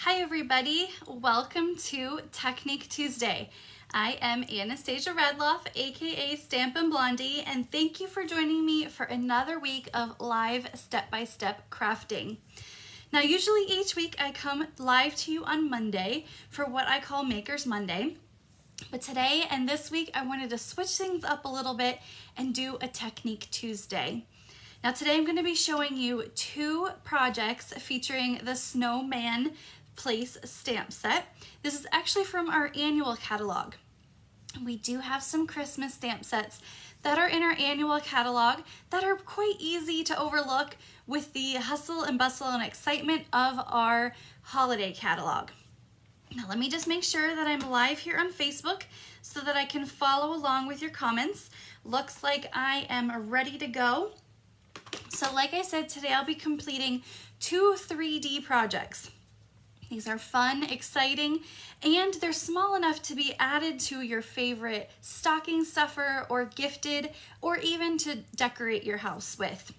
Hi everybody, welcome to Technique Tuesday. I am Anastasia Redloff, aka Stampin' Blondie, and thank you for joining me for another week of live step-by-step crafting. Now usually each week I come live to you on Monday for what I call Maker's Monday, but today and this week I wanted to switch things up a little bit and do a Technique Tuesday. Now today I'm going to be showing you two projects featuring the Snowman Place stamp set. This is actually from our annual catalog. We do have some Christmas stamp sets that are in our annual catalog that are quite easy to overlook with the hustle and bustle and excitement of our holiday catalog. Now let me just make sure that I'm live here on Facebook so that I can follow along with your comments. Looks like I am ready to go. So like I said, today I'll be completing two 3D projects. These are fun, exciting, and they're small enough to be added to your favorite stocking stuffer or gifted, or even to decorate your house with.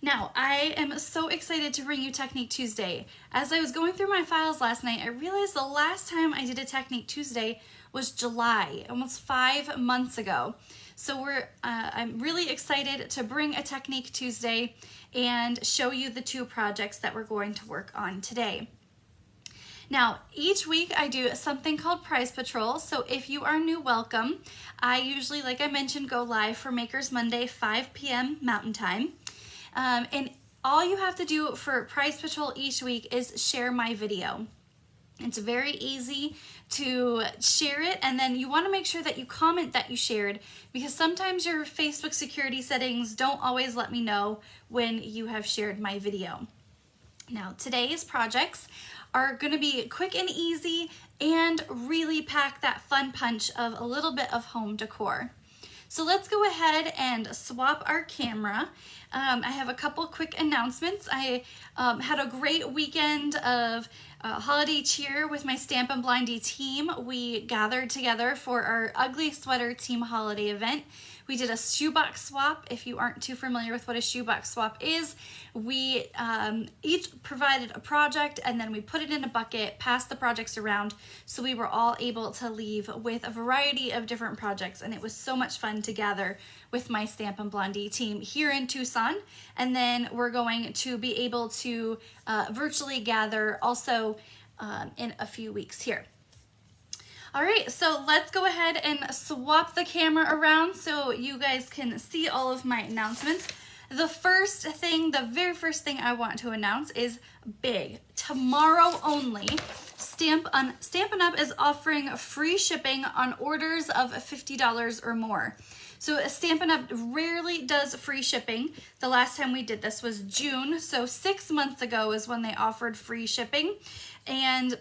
Now, I am so excited to bring you Technique Tuesday. As I was going through my files last night, I realized the last time I did a Technique Tuesday was July, almost 5 months ago. So I'm really excited to bring a Technique Tuesday and show you the two projects that we're going to work on today. Now, each week I do something called Prize Patrol, so if you are new, welcome. I usually, like I mentioned, go live for Maker's Monday, 5 p.m. Mountain Time. And all you have to do for Prize Patrol each week is share my video. It's very easy to share it, and then you want to make sure that you comment that you shared, because sometimes your Facebook security settings don't always let me know when you have shared my video. Now, today's projects are going to be quick and easy and really pack that fun punch of a little bit of home decor. So let's go ahead and swap our camera. I have a couple quick announcements. I had a great weekend of holiday cheer with my Stampin' Blondie team. We gathered together for our Ugly Sweater Team Holiday event. We did a shoebox swap. If you aren't too familiar with what a shoebox swap is, we each provided a project and then we put it in a bucket, passed the projects around, so we were all able to leave with a variety of different projects, and it was so much fun to gather with my Stampin' Blondie team here in Tucson, and then we're going to be able to virtually gather also in a few weeks here. All right, so let's go ahead and swap the camera around so you guys can see all of my announcements. The very first thing I want to announce is big. Tomorrow only, Stampin' Up is offering free shipping on orders of $50 or more. So Stampin' Up rarely does free shipping. The last time we did this was June, so 6 months ago is when they offered free shipping, and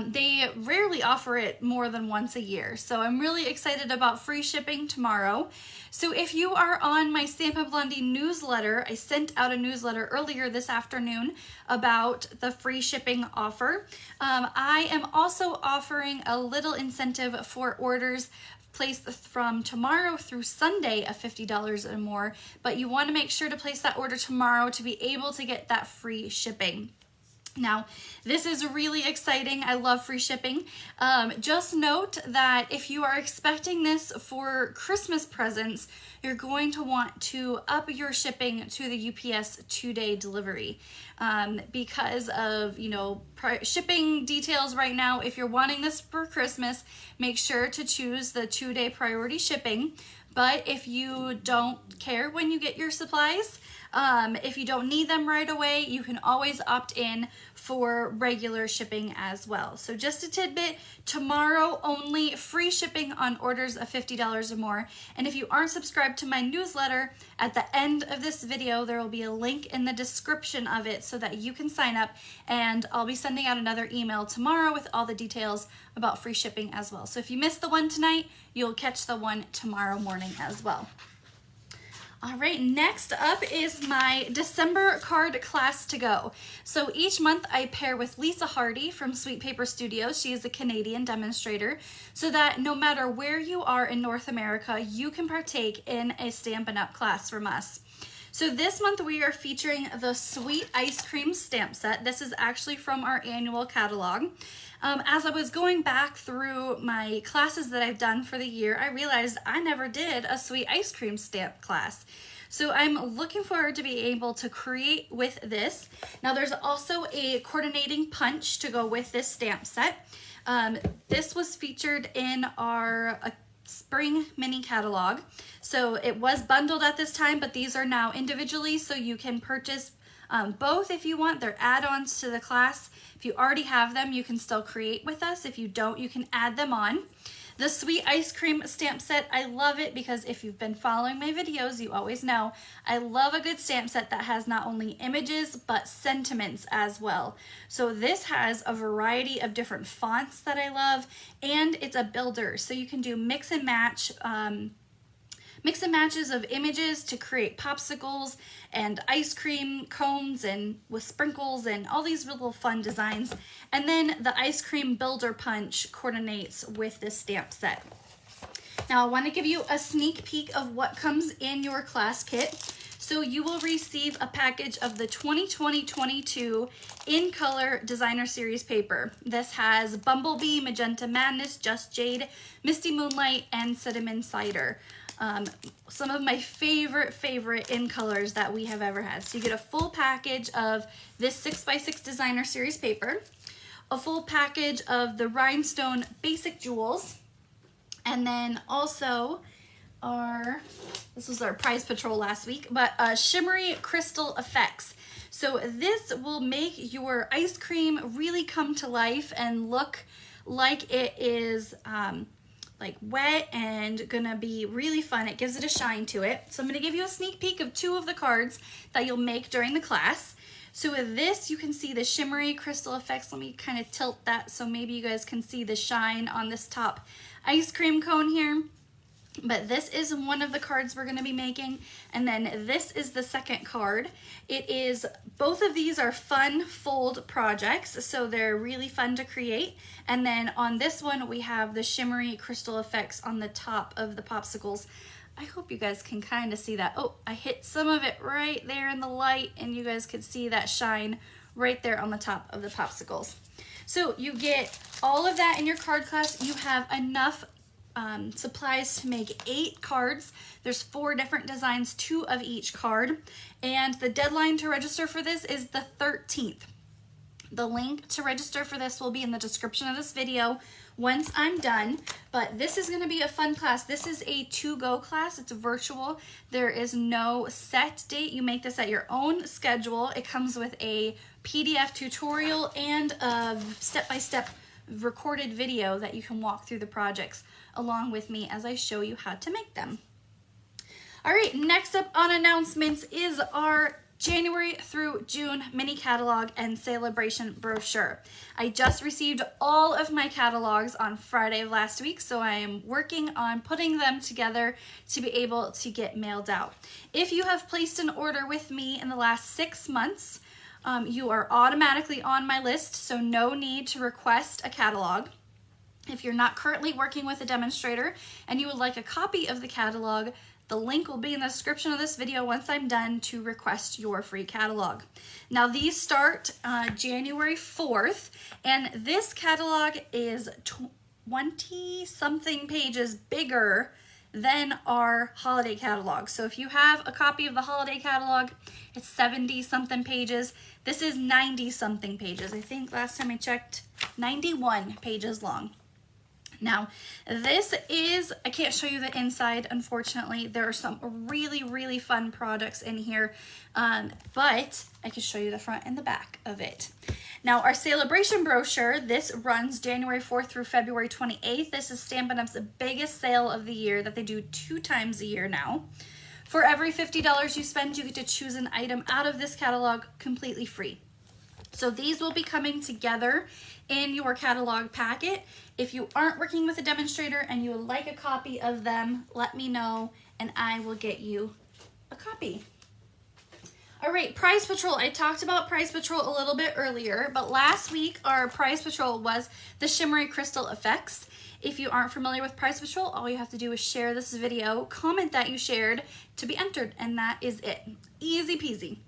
they rarely offer it more than once a year. So I'm really excited about free shipping tomorrow. So if you are on my Stampin' Blondie newsletter, I sent out a newsletter earlier this afternoon about the free shipping offer. I am also offering a little incentive for orders placed from tomorrow through Sunday of $50 or more, but you want to make sure to place that order tomorrow to be able to get that free shipping. Now, this is really exciting. I love free shipping. Just note that if you are expecting this for Christmas presents, you're going to want to up your shipping to the UPS 2-day delivery because of, shipping details right now. If you're wanting this for Christmas, make sure to choose the 2-day priority shipping. But if you don't care when you get your supplies, if you don't need them right away, you can always opt in for regular shipping as well. So just a tidbit, tomorrow only free shipping on orders of $50 or more. And if you aren't subscribed to my newsletter, at the end of this video, there will be a link in the description of it so that you can sign up, and I'll be sending out another email tomorrow with all the details about free shipping as well. So if you missed the one tonight, you'll catch the one tomorrow morning as well. All right, next up is my December card class to go. So each month I pair with Lisa Hardy from Sweet Paper Studios. She is a Canadian demonstrator, so that no matter where you are in North America, you can partake in a Stampin' Up class from us. So this month we are featuring the Sweet Ice Cream stamp set. This is actually from our annual catalog. As I was going back through my classes that I've done for the year, I realized I never did a Sweet Ice Cream stamp class. So I'm looking forward to be able to create with this. Now there's also a coordinating punch to go with this stamp set. This was featured in our spring mini catalog. So it was bundled at this time, but these are now individually, so you can purchase both if you want. They're add-ons to the class. If you already have them, you can still create with us. If you don't, you can add them on. The Sweet Ice Cream stamp set, I love it because if you've been following my videos, you always know I love a good stamp set that has not only images, but sentiments as well. So this has a variety of different fonts that I love, and it's a builder. So you can do mix and matches of images to create popsicles and ice cream cones and with sprinkles and all these little fun designs. And then the ice cream builder punch coordinates with this stamp set. Now I want to give you a sneak peek of what comes in your class kit. So you will receive a package of the 2020-22 in color designer series paper. This has Bumblebee, Magenta Madness, Just Jade, Misty Moonlight, and Cinnamon Cider. Some of my favorite in colors that we have ever had. So you get a full package of this 6x6 designer series paper, a full package of the rhinestone basic jewels, and then also this was our prize patrol last week, but shimmery crystal effects. So this will make your ice cream really come to life and look like it is like wet and gonna be really fun. It gives it a shine to it. So I'm gonna give you a sneak peek of 2 of the cards that you'll make during the class. So with this, you can see the shimmery crystal effects. Let me kind of tilt that so maybe you guys can see the shine on this top ice cream cone here. But this is one of the cards we're going to be making, and then this is the second card. Both of these are fun fold projects, so they're really fun to create. And then on this one, we have the shimmery crystal effects on the top of the popsicles. I hope you guys can kind of see that. Oh, I hit some of it right there in the light, and you guys could see that shine right there on the top of the popsicles. So you get all of that in your card class. You have enough supplies to make 8 cards. There's 4 different designs, 2 of each card, and the deadline to register for this is the 13th. The link to register for this will be in the description of this video once I'm done, but this is going to be a fun class. This is a to-go class. It's virtual. There is no set date. You make this at your own schedule. It comes with a PDF tutorial and a step-by-step recorded video that you can walk through the projects along with me as I show you how to make them. All right, next up on announcements is our January through June mini catalog and celebration brochure. I just received all of my catalogs on Friday of last week, so I am working on putting them together to be able to get mailed out. If you have placed an order with me in the last 6 months, you are automatically on my list, so no need to request a catalog. If you're not currently working with a demonstrator and you would like a copy of the catalog, the link will be in the description of this video once I'm done to request your free catalog. Now these start January 4th, and this catalog is 20-something pages bigger than our holiday catalog. So if you have a copy of the holiday catalog, it's 70-something pages. This is 90-something pages. I think last time I checked, 91 pages long. Now, this is, I can't show you the inside, unfortunately. There are some really fun products in here, but I can show you the front and the back of it. Now, our celebration brochure, this runs January 4th through February 28th. This is Stampin' Up's biggest sale of the year that they do 2 times a year now. For every $50 you spend, you get to choose an item out of this catalog completely free. So these will be coming together in your catalog packet. If you aren't working with a demonstrator and you would like a copy of them, let me know and I will get you a copy. All right, Prize Patrol. I talked about Prize Patrol a little bit earlier, but last week our Prize Patrol was the Shimmery Crystal Effects. If you aren't familiar with Prize Patrol, all you have to do is share this video, comment that you shared to be entered, and that is it. Easy peasy.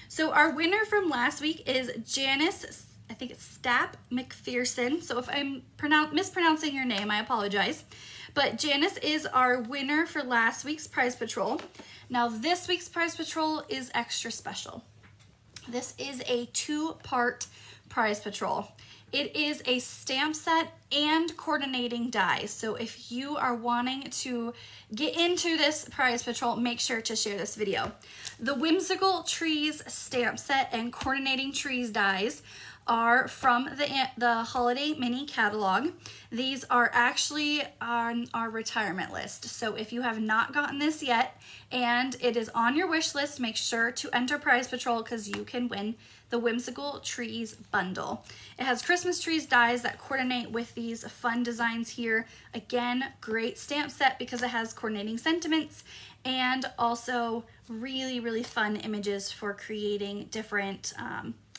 So our winner from last week is Janice, I think it's Stapp McPherson. So if I'm mispronouncing your name, I apologize. But Janice is our winner for last week's Prize Patrol. Now this week's Prize Patrol is extra special. This is a 2-part Prize Patrol. It is a stamp set and coordinating dies. So if you are wanting to get into this Prize Patrol, make sure to share this video. The Whimsical Trees stamp set and coordinating trees dies are from the holiday mini catalog. These are actually on our retirement list. So if you have not gotten this yet and it is on your wish list, make sure to enter Prize Patrol because you can win the Whimsical Trees bundle. It has Christmas trees dies that coordinate with these fun designs here. Again, great stamp set because it has coordinating sentiments and also really, really fun images for creating different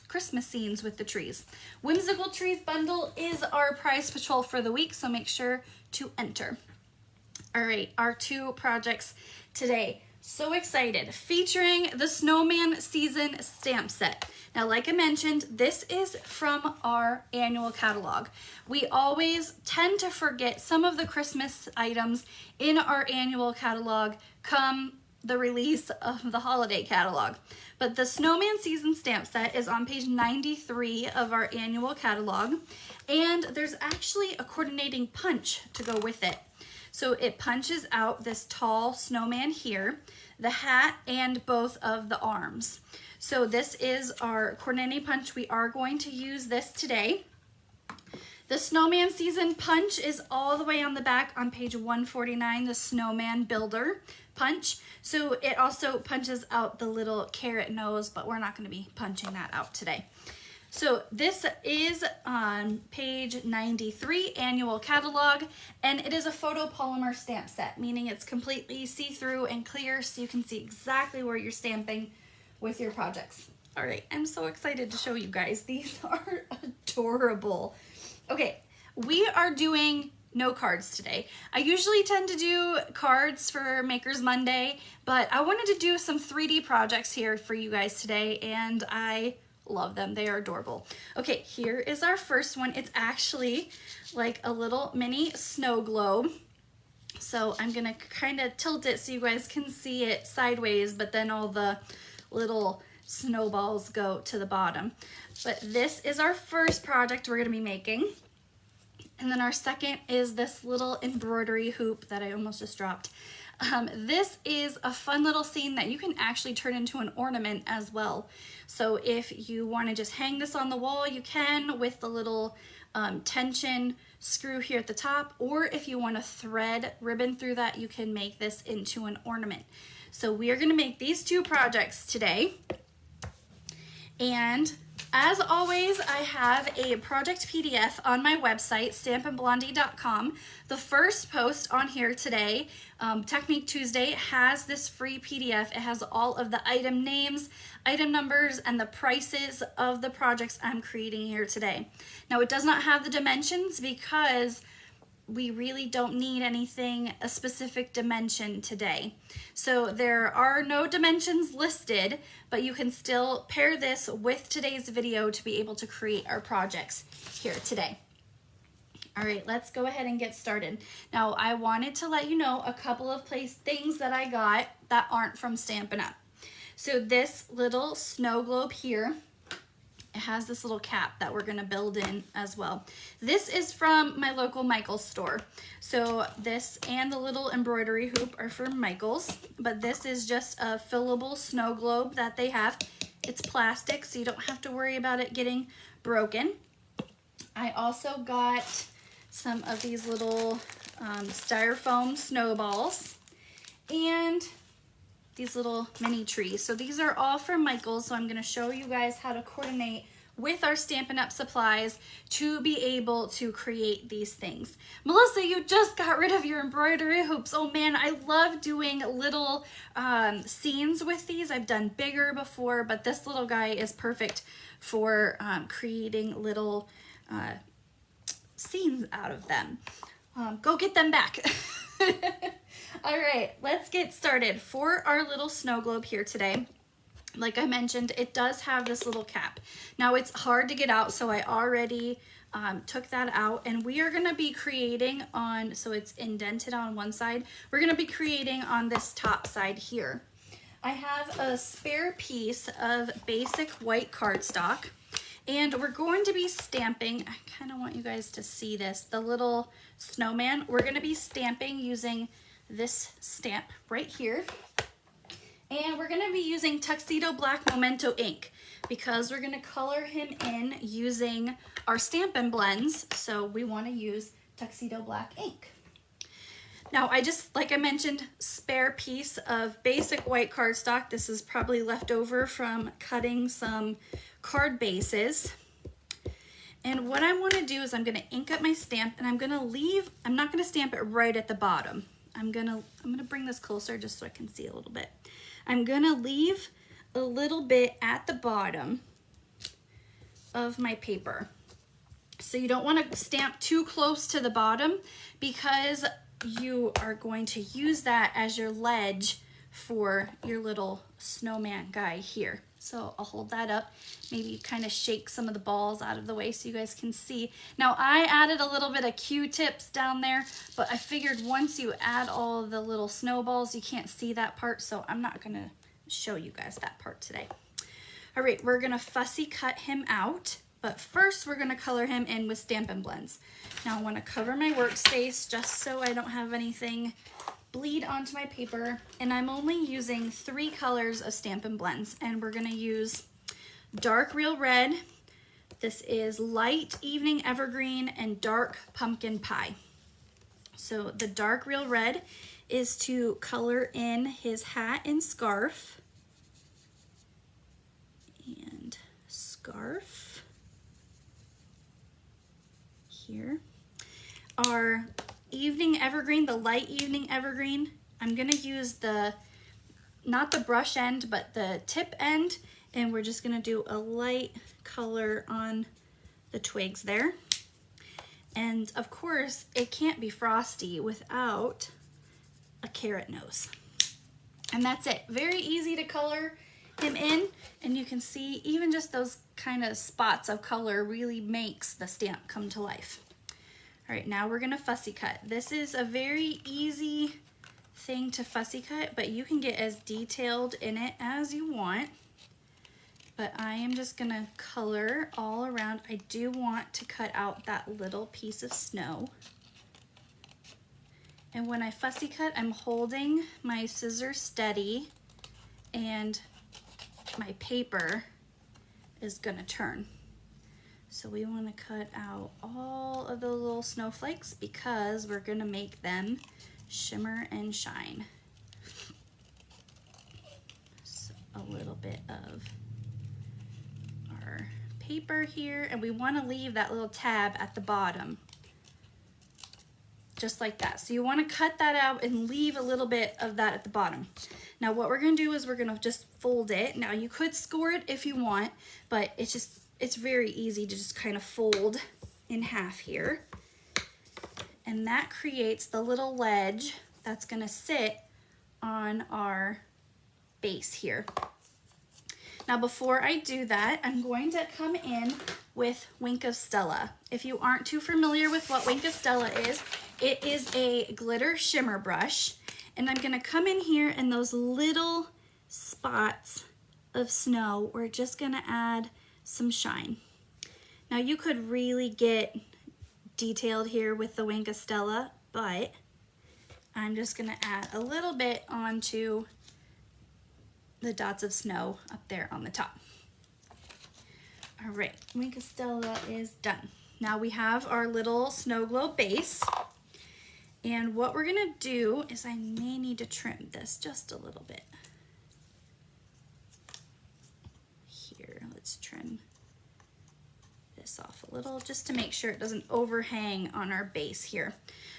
Christmas scenes with the trees. Whimsical Trees bundle is our Prize Patrol for the week, so make sure to enter. All right, our 2 projects today. So excited, featuring the Snowman season stamp set. Now, like I mentioned, this is from our annual catalog. We always tend to forget some of the Christmas items in our annual catalog come the release of the holiday catalog. But the Snowman season stamp set is on page 93 of our annual catalog, and there's actually a coordinating punch to go with it. So it punches out this tall snowman here, the hat, and both of the arms. So this is our coordinating punch. We are going to use this today. The Snowman season punch is all the way on the back on page 149, the Snowman Builder punch. So it also punches out the little carrot nose, but we're not going to be punching that out today. So this is on page 93, annual catalog, and it is a photopolymer stamp set, meaning it's completely see-through and clear so you can see exactly where you're stamping with your projects. All right, I'm so excited to show you guys. These are adorable. Okay, we are doing no cards today. I usually tend to do cards for Makers Monday, but I wanted to do some 3D projects here for you guys today, and I love them. They are adorable. Okay, here is our first one. It's actually like a little mini snow globe. So I'm gonna kind of tilt it so you guys can see it sideways, but then all the little snowballs go to the bottom. But this is our first project we're gonna be making. And then our second is this little embroidery hoop that I almost just dropped. This is a fun little scene that you can actually turn into an ornament as well. So if you want to just hang this on the wall, you can with the little tension screw here at the top, or if you want to thread ribbon through that, you can make this into an ornament. So we are going to make these 2 projects today. And as always, I have a project PDF on my website, stampinblondie.com. The first post on here today, Technique Tuesday, has this free PDF. It has all of the item names, item numbers, and the prices of the projects I'm creating here today. Now, it does not have the dimensions because we really don't need anything a specific dimension today. So there are no dimensions listed, but you can still pair this with today's video to be able to create our projects here today. All right, let's go ahead and get started. Now, I wanted to let you know a couple of things that I got that aren't from Stampin' Up. So this little snow globe here, it has this little cap that we're gonna build in as well. This is from my local Michael's store. So this and the little embroidery hoop are from Michael's, but this is just a fillable snow globe that they have. It's plastic, so you don't have to worry about it getting broken. I also got some of these little styrofoam snowballs and these little mini trees. So these are all from Michael's, so I'm gonna show you guys how to coordinate with our Stampin' Up! Supplies to be able to create these things. Melissa, you just got rid of your embroidery hoops. Oh man, I love doing little scenes with these. I've done bigger before, but this little guy is perfect for creating little scenes out of them. Go get them back. All right, let's get started. For our little snow globe here today, like I mentioned, it does have this little cap. Now it's hard to get out, so I already took that out, and we are gonna be creating on, so it's indented on one side, we're gonna be creating on this top side here. I have a spare piece of basic white cardstock, and we're going to be stamping, I kind of want you guys to see this, the little snowman. We're gonna be stamping using this stamp right here. And we're gonna be using Tuxedo Black Memento ink because we're gonna color him in using our Stampin' blends. So we wanna use Tuxedo Black ink. Now I just, like I mentioned, spare piece of basic white cardstock. This is probably left over from cutting some card bases. And what I wanna do is I'm gonna ink up my stamp, and I'm gonna leave, I'm not gonna stamp it right at the bottom. I'm gonna bring this closer just so I can see a little bit. I'm gonna leave a little bit at the bottom of my paper. So you don't wanna stamp too close to the bottom because you are going to use that as your ledge for your little snowman guy here. So I'll hold that up, maybe kind of shake some of the balls out of the way so you guys can see. Now I added a little bit of Q-tips down there, but I figured once you add all of the little snowballs, you can't see that part, so I'm not gonna show you guys that part today. All right, we're gonna fussy cut him out, but first we're gonna color him in with Stampin' blends. Now I wanna cover my workspace just so I don't have anything bleed onto my paper, and I'm only using 3 colors of Stampin' blends, and we're gonna use dark real red, this is light evening evergreen, and dark pumpkin pie. So the dark real red is to color in his hat and scarf, and scarf here. Our evening evergreen, the light evening evergreen, I'm gonna use the, not the brush end, but the tip end, and we're just gonna do a light color on the twigs there. And of course, it can't be frosty without a carrot nose. And that's it. Very easy to color him in, and you can see even just those kind of spots of color really makes the stamp come to life. All right, now we're gonna fussy cut. This is a very easy thing to fussy cut, but you can get as detailed in it as you want. But I am just gonna color all around. I do want to cut out that little piece of snow. And when I fussy cut, I'm holding my scissors steady, and my paper is gonna turn. So we want to cut out all of the little snowflakes because we're going to make them shimmer and shine. So a little bit of our paper here, and we want to leave that little tab at the bottom, just like that. So you want to cut that out and leave a little bit of that at the bottom. Now what we're going to do is we're going to just fold it. Now you could score it if you want, but it's very easy to just kind of fold in half here. And that creates the little ledge that's gonna sit on our base here. Now before I do that, I'm going to come in with Wink of Stella. If you aren't too familiar with what Wink of Stella is, it is a glitter shimmer brush. And I'm gonna come in here, and those little spots of snow, we're just gonna add some shine. Now you could really get detailed here with the Wink of Stella, but I'm just gonna add a little bit onto the dots of snow up there on the top. All right, Wink of Stella is done. Now we have our little snow globe base, and what we're gonna do is I may need to trim this just a little bit. Let's trim this off a little just to make sure it doesn't overhang on our base here.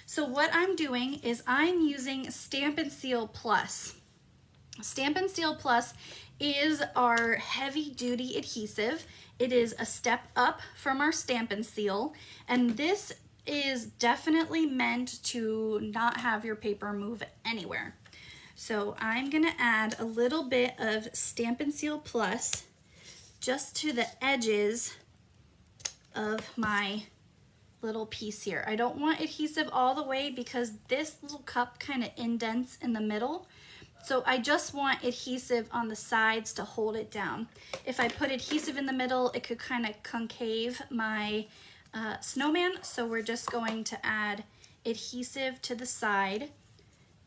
So what I'm doing is I'm using Stampin' Seal Plus. Stampin' Seal Plus is our heavy duty adhesive. It is a step up from our Stampin' Seal, and this is definitely meant to not have your paper move anywhere. So I'm gonna add a little bit of Stampin' Seal Plus just to the edges of my little piece here. I don't want adhesive all the way because this little cup kind of indents in the middle. So I just want adhesive on the sides to hold it down. If I put adhesive in the middle, it could kind of concave my snowman. So we're just going to add adhesive to the side.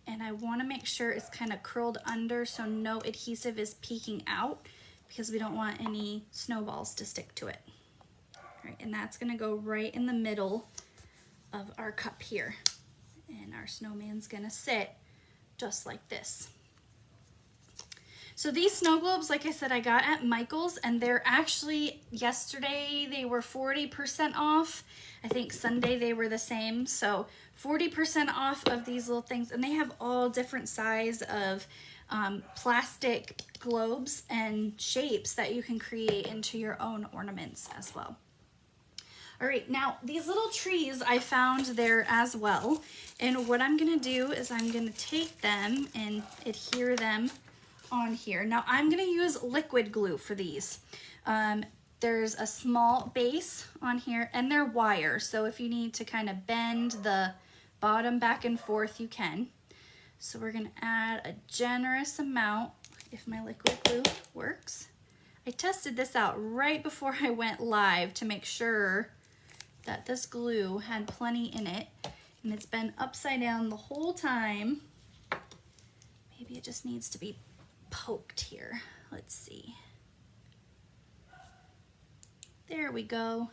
And I want to make sure it's kind of curled under so no adhesive is peeking out because we don't want any snowballs to stick to it. All right, and that's gonna go right in the middle of our cup here. And our snowman's gonna sit just like this. So these snow globes, like I said, I got at Michael's, and they're actually, yesterday they were 40% off. I think Sunday they were the same. So 40% off of these little things, and they have all different size of plastic globes and shapes that you can create into your own ornaments as well. All right, now these little trees I found there as well. And what I'm gonna do is I'm gonna take them and adhere them on here. Now I'm gonna use liquid glue for these. There's a small base on here and they're wire. So if you need to kind of bend the bottom back and forth, you can. So we're gonna add a generous amount if my liquid glue works. I tested this out right before I went live to make sure that this glue had plenty in it, and it's been upside down the whole time. Maybe it just needs to be poked here. Let's see. There we go.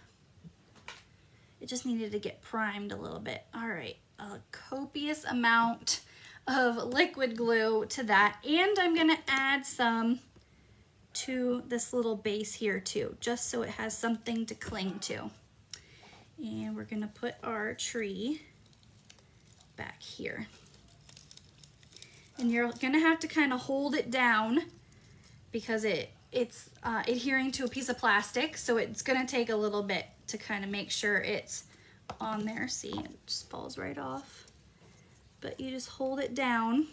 It just needed to get primed a little bit. All right, a copious amount of liquid glue to that, and I'm gonna add some to this little base here too, just so it has something to cling to. And we're gonna put our tree back here. And you're gonna have to kind of hold it down because it's adhering to a piece of plastic, so it's gonna take a little bit to kind of make sure it's on there. See, it just falls right off. But you just hold it down,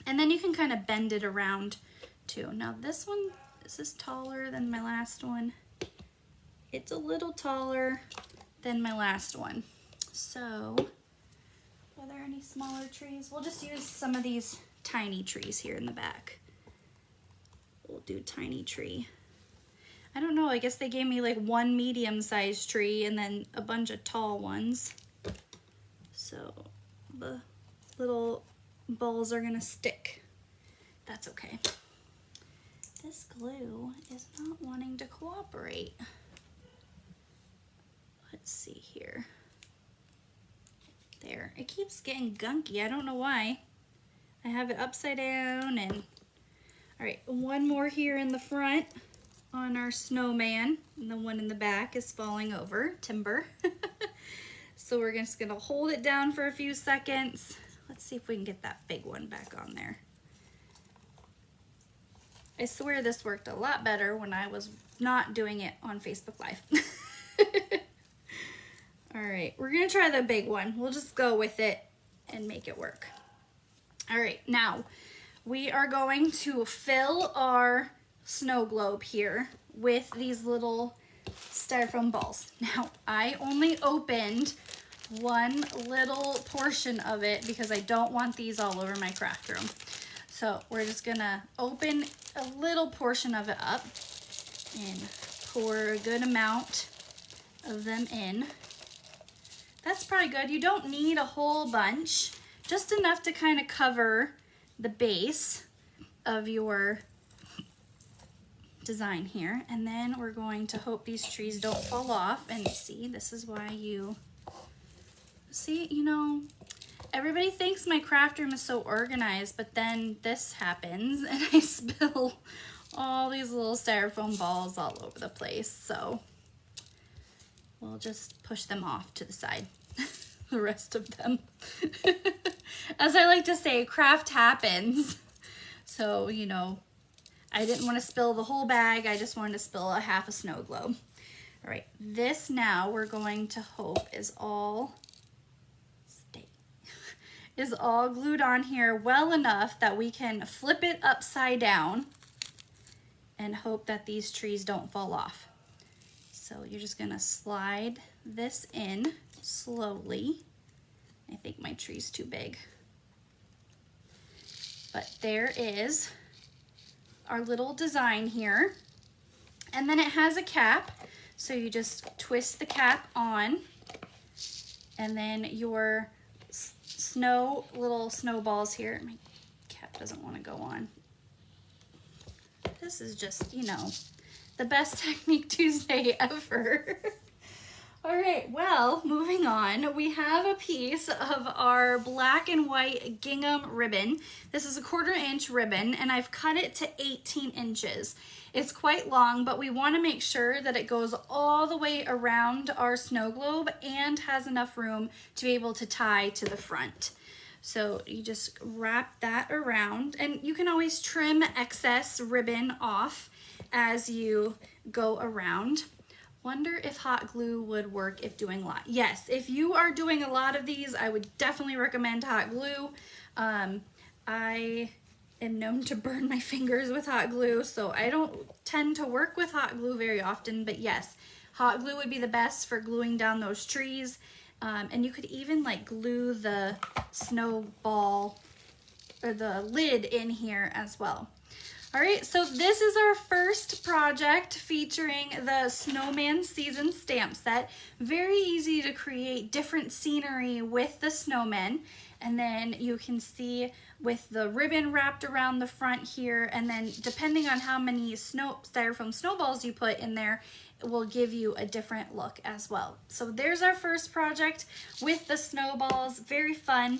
and then you can kind of bend it around too. Now this one, this is taller than my last one. It's a little taller than my last one. So, are there any smaller trees? We'll just use some of these tiny trees here in the back. We'll do tiny tree. I don't know, I guess they gave me like one medium-sized tree and then a bunch of tall ones. So, the little balls are gonna stick. That's okay. This glue is not wanting to cooperate. Let's see here. There, it keeps getting gunky. I don't know why. I have it upside down and, all right, one more here in the front on our snowman, and the one in the back is falling over, timber. So we're just gonna hold it down for a few seconds. Let's see if we can get that big one back on there. I swear this worked a lot better when I was not doing it on Facebook Live. All right, we're gonna try the big one. We'll just go with it and make it work. All right, now we are going to fill our snow globe here with these little styrofoam balls. Now, I only opened one little portion of it because I don't want these all over my craft room. So we're just gonna open a little portion of it up and pour a good amount of them in. That's probably good. You don't need a whole bunch, just enough to kind of cover the base of your design here. And then we're going to hope these trees don't fall off. And see, this is why you see, you know, everybody thinks my craft room is so organized, but then this happens and I spill all these little styrofoam balls all over the place. So we'll just push them off to the side, the rest of them. As I like to say, craft happens. So, you know, I didn't want to spill the whole bag. I just wanted to spill a half a snow globe. All right, this now we're going to hope is all glued on here well enough that we can flip it upside down and hope that these trees don't fall off. So you're just gonna slide this in slowly. I think my tree's too big. But there is our little design here. And then it has a cap. So you just twist the cap on, and then your little snowballs here. My cap doesn't want to go on. This is just, you know, the best Technique Tuesday ever. All right, well, moving on, we have a piece of our black and white gingham ribbon. This is a 1/4 inch ribbon, and I've cut it to 18 inches. It's quite long, but we want to make sure that it goes all the way around our snow globe and has enough room to be able to tie to the front. So you just wrap that around, and you can always trim excess ribbon off as you go around. Wonder if hot glue would work if doing a lot. Yes, if you are doing a lot of these, I would definitely recommend hot glue. I am known to burn my fingers with hot glue, so I don't tend to work with hot glue very often, but yes, hot glue would be the best for gluing down those trees. And you could even like glue the snowball or the lid in here as well. All right, so this is our first project featuring the Snowman Season stamp set. Very easy to create different scenery with the snowmen. And then you can see with the ribbon wrapped around the front here, and then depending on how many styrofoam snowballs you put in there, it will give you a different look as well. So there's our first project with the snowballs. Very fun.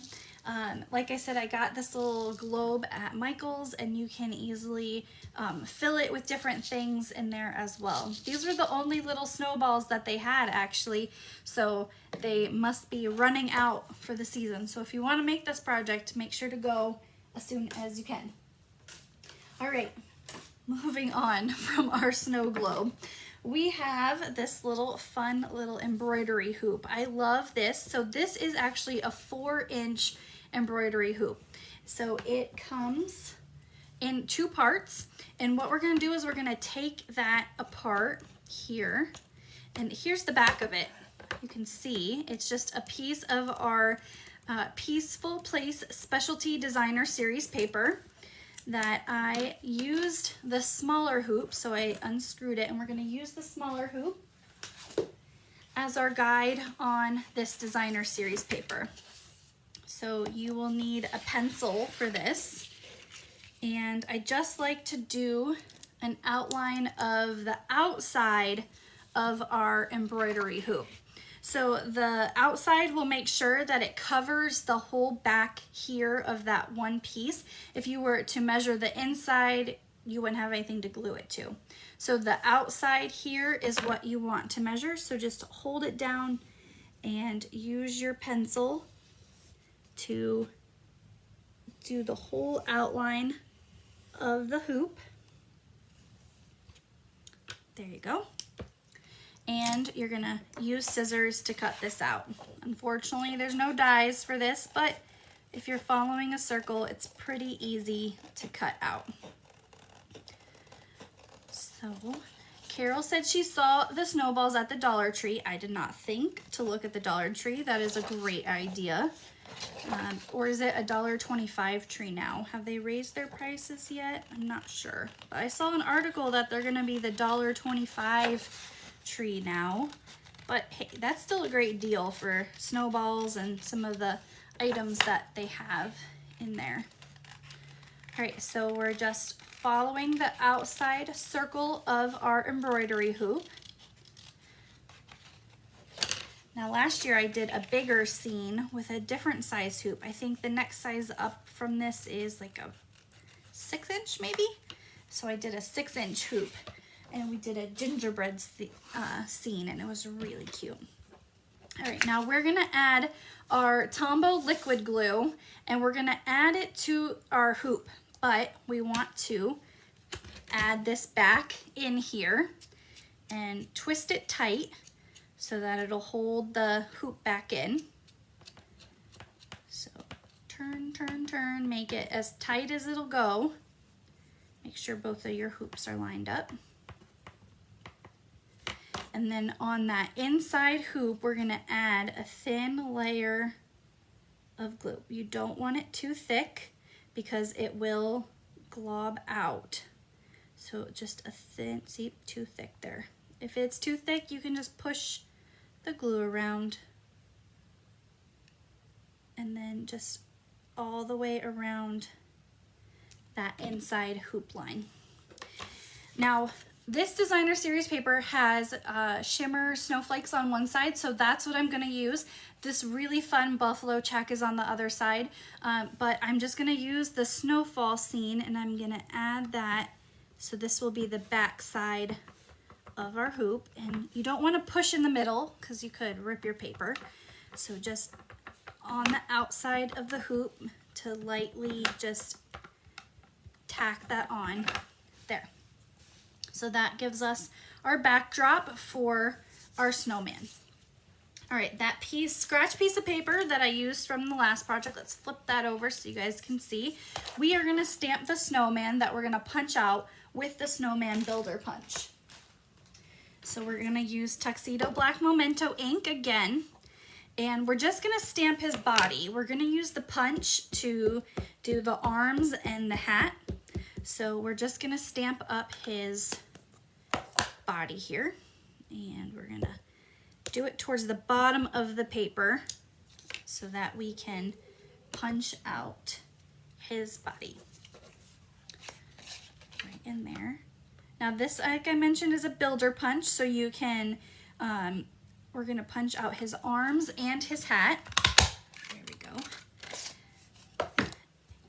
Like I said, I got this little globe at Michael's, and you can easily fill it with different things in there as well. These were the only little snowballs that they had actually, so they must be running out for the season. So if you want to make this project, make sure to go as soon as you can. All right, moving on from our snow globe. We have this little fun little embroidery hoop. I love this. So this is actually a 4-inch embroidery hoop. So it comes in 2 parts, and what we're going to do is we're going to take that apart here, and here's the back of it. You can see it's just a piece of our Peaceful Place Specialty Designer Series paper that I used the smaller hoop, so I unscrewed it, and we're going to use the smaller hoop as our guide on this designer series paper. So you will need a pencil for this, and I just like to do an outline of the outside of our embroidery hoop. So the outside will make sure that it covers the whole back here of that one piece. If you were to measure the inside, you wouldn't have anything to glue it to. So the outside here is what you want to measure. So just hold it down and use your pencil to do the whole outline of the hoop. There you go. And you're gonna use scissors to cut this out. Unfortunately, there's no dies for this, but if you're following a circle, it's pretty easy to cut out. So, Carol said she saw the snowballs at the Dollar Tree. I did not think to look at the Dollar Tree. That is a great idea. Or is it $1.25 tree now? Have they raised their prices yet? I'm not sure. But I saw an article that they're gonna be the $1.25 tree now, but hey, that's still a great deal for snowballs and some of the items that they have in there. All right, so we're just following the outside circle of our embroidery hoop. Now last year I did a bigger scene with a different size hoop. I think the next size up from this is like a 6-inch maybe. So I did a 6-inch hoop, and we did a gingerbread scene, and it was really cute. All right, now we're gonna add our Tombow liquid glue, and we're gonna add it to our hoop, but we want to add this back in here, and twist it tight so that it'll hold the hoop back in. So turn, turn, turn, make it as tight as it'll go. Make sure both of your hoops are lined up. And then on that inside hoop, we're gonna add a thin layer of glue. You don't want it too thick because it will glob out. So just a thin, see, too thick there. If it's too thick, you can just push the glue around and then just all the way around that inside hoop line. Now, this designer series paper has shimmer snowflakes on one side, so that's what I'm gonna use. This really fun buffalo check is on the other side, but I'm just gonna use the snowfall scene and I'm gonna add that. So this will be the back side of our hoop, and you don't wanna push in the middle because you could rip your paper. So just on the outside of the hoop to lightly just tack that on there. So that gives us our backdrop for our snowman. All right, that scratch piece of paper that I used from the last project, let's flip that over so you guys can see. We are gonna stamp the snowman that we're gonna punch out with the Snowman Builder Punch. So we're gonna use Tuxedo Black Memento ink again, and we're just gonna stamp his body. We're gonna use the punch to do the arms and the hat. So we're just gonna stamp up his body here, and we're gonna do it towards the bottom of the paper so that we can punch out his body right in there. Now this, like I mentioned, is a builder punch, so you can, we're gonna punch out his arms and his hat. There we go.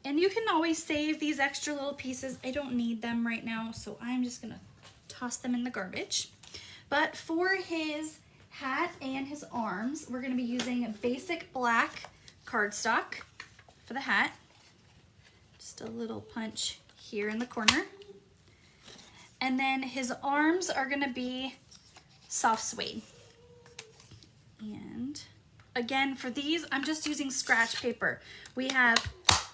And you can always save these extra little pieces. I don't need them right now, so I'm just gonna toss them in the garbage. But for his hat and his arms, we're gonna be using a basic black cardstock for the hat. Just a little punch here in the corner. And then his arms are gonna be soft suede. And again, for these, I'm just using scratch paper. We have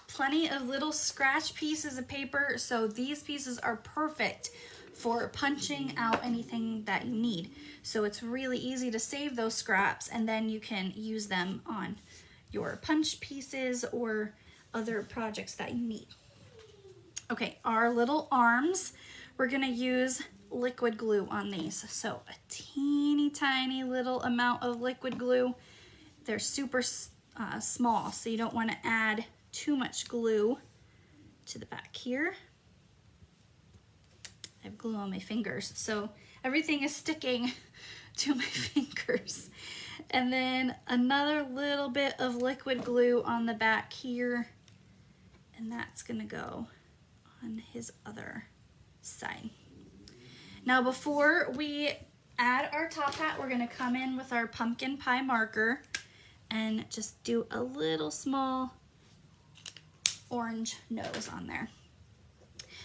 plenty of little scratch pieces of paper, so these pieces are perfect for punching out anything that you need. So it's really easy to save those scraps, and then you can use them on your punch pieces or other projects that you need. Okay, our little arms, we're gonna use liquid glue on these. So a teeny tiny little amount of liquid glue. They're super small, so you don't wanna add too much glue to the back here. I have glue on my fingers, so everything is sticking to my fingers. And then another little bit of liquid glue on the back here, and that's gonna go on his other side. Now before we add our top hat, we're gonna come in with our pumpkin pie marker and just do a little small orange nose on there.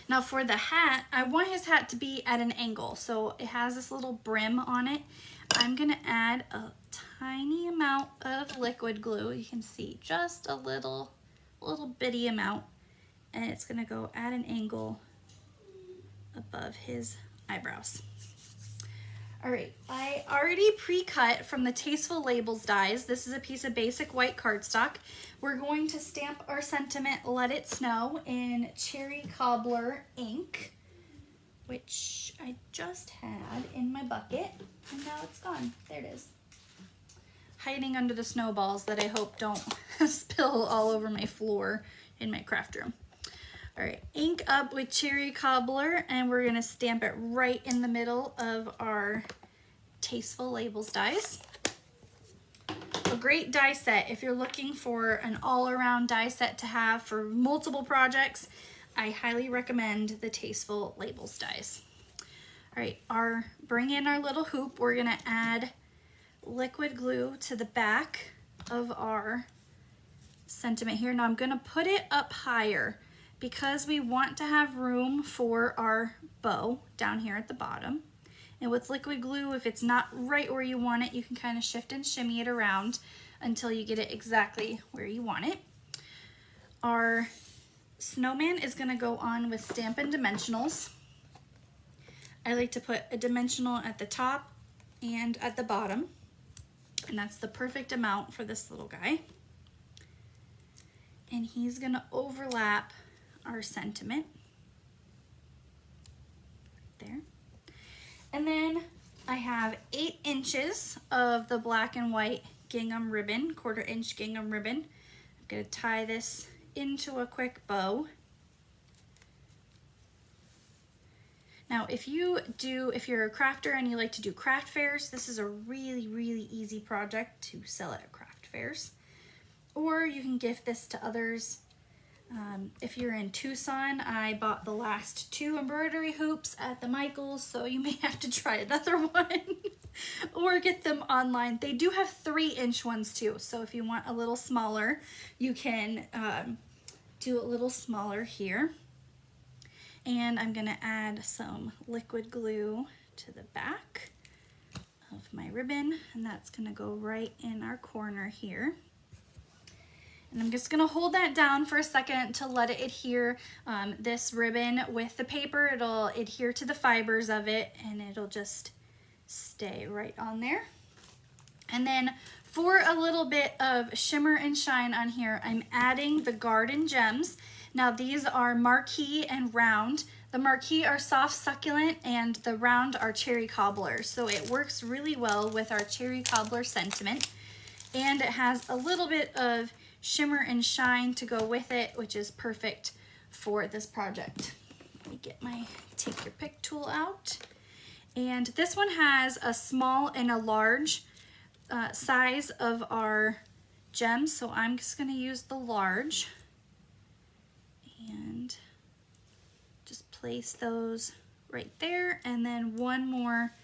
Now for the hat, I want his hat to be at an angle, so it has this little brim on it. I'm gonna add a tiny amount of liquid glue. You can see just a little bitty amount, and it's gonna go at an angle above his eyebrows. All right, I already pre-cut from the Tasteful Labels dies. This is a piece of basic white cardstock. We're going to stamp our sentiment, Let It Snow, in Cherry Cobbler ink, which I just had in my bucket, and now it's gone. There it is. Hiding under the snowballs that I hope don't spill all over my floor in my craft room. All right, ink up with Cherry Cobbler, and we're gonna stamp it right in the middle of our Tasteful Labels dies. A great die set if you're looking for an all-around die set to have for multiple projects. I highly recommend the Tasteful Labels dies. All right, bring in our little hoop. We're gonna add liquid glue to the back of our sentiment here. Now I'm gonna put it up higher because we want to have room for our bow down here at the bottom. And with liquid glue, if it's not right where you want it, you can kind of shift and shimmy it around until you get it exactly where you want it. Our snowman is gonna go on with Stampin' Dimensionals. I like to put a dimensional at the top and at the bottom, and that's the perfect amount for this little guy. And he's gonna overlap our sentiment there. And then I have 8 inches of the black and white gingham ribbon, 1/4 inch gingham ribbon. I'm gonna tie this into a quick bow. Now, if you're a crafter and you like to do craft fairs, this is a really, really easy project to sell at craft fairs. Or you can gift this to others. If you're in Tucson, I bought the last 2 embroidery hoops at the Michaels, so you may have to try another one or get them online. They do have 3-inch ones too, so if you want a little smaller, you can do a little smaller here. And I'm gonna add some liquid glue to the back of my ribbon, and that's gonna go right in our corner here. And I'm just gonna hold that down for a second to let it adhere. This ribbon with the paper, it'll adhere to the fibers of it, and it'll just stay right on there. And then for a little bit of shimmer and shine on here, I'm adding the Garden Gems. Now these are marquee and round. The marquee are soft succulent and the round are cherry cobbler. So it works really well with our cherry cobbler sentiment. And it has a little bit of shimmer and shine to go with it, which is perfect for this project. Let me get my take your pick tool out. And this one has a small and a large size of our gems. So I'm just gonna use the large and just place those right there, and then one more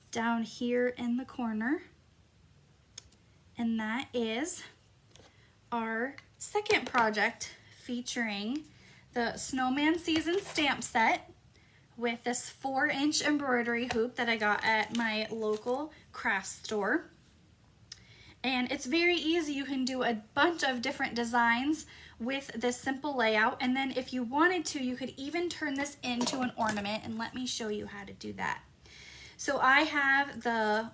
down here in the corner. And that is our second project featuring the Snowman Season stamp set with this 4-inch embroidery hoop that I got at my local craft store. And it's very easy. You can do a bunch of different designs with this simple layout. And then if you wanted to, you could even turn this into an ornament, and let me show you how to do that. So I have the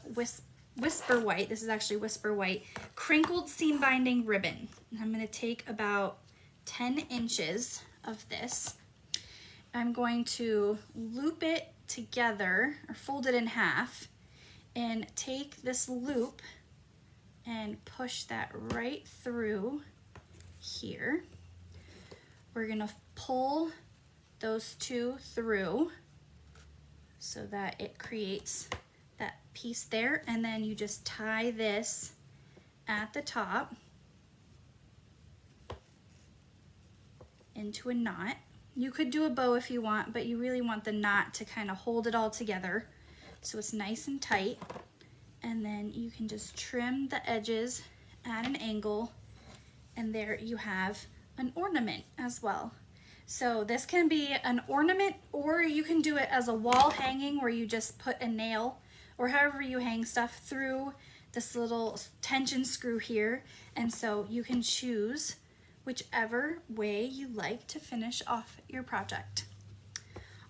Whisper White, this is actually Whisper White, crinkled seam binding ribbon. And I'm gonna take about 10 inches of this. I'm going to loop it together, or fold it in half, and take this loop and push that right through here. We're gonna pull those 2 through so that it creates that piece there, and then you just tie this at the top into a knot. You could do a bow if you want, but you really want the knot to kind of hold it all together so it's nice and tight. And then you can just trim the edges at an angle, and there you have an ornament as well. So this can be an ornament, or you can do it as a wall hanging where you just put a nail, or however you hang stuff, through this little tension screw here. And so you can choose whichever way you like to finish off your project.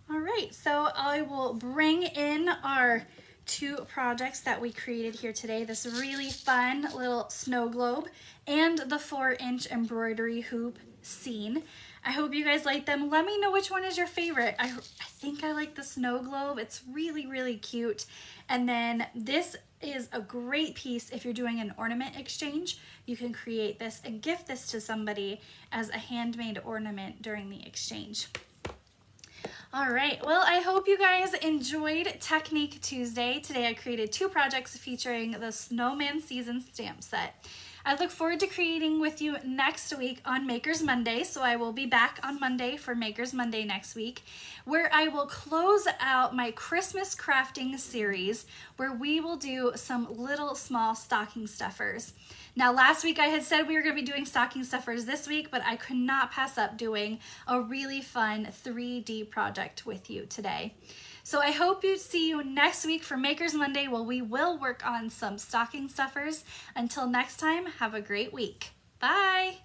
All right, so I will bring in our 2 projects that we created here today, this really fun little snow globe and the 4-inch embroidery hoop scene. I hope you guys like them. Let me know which one is your favorite. I think I like the snow globe. It's really, really cute. And then this is a great piece if you're doing an ornament exchange. You can create this and gift this to somebody as a handmade ornament during the exchange. All right, well, I hope you guys enjoyed Technique Tuesday. Today I created 2 projects featuring the Snowman Season stamp set. I look forward to creating with you next week on Makers Monday, so I will be back on Monday for Makers Monday next week, where I will close out my Christmas crafting series, where we will do some little small stocking stuffers. Now, last week I had said we were going to be doing stocking stuffers this week, but I could not pass up doing a really fun 3D project with you today. So I hope to see you next week for Makers Monday, where we will work on some stocking stuffers. Until next time, have a great week. Bye!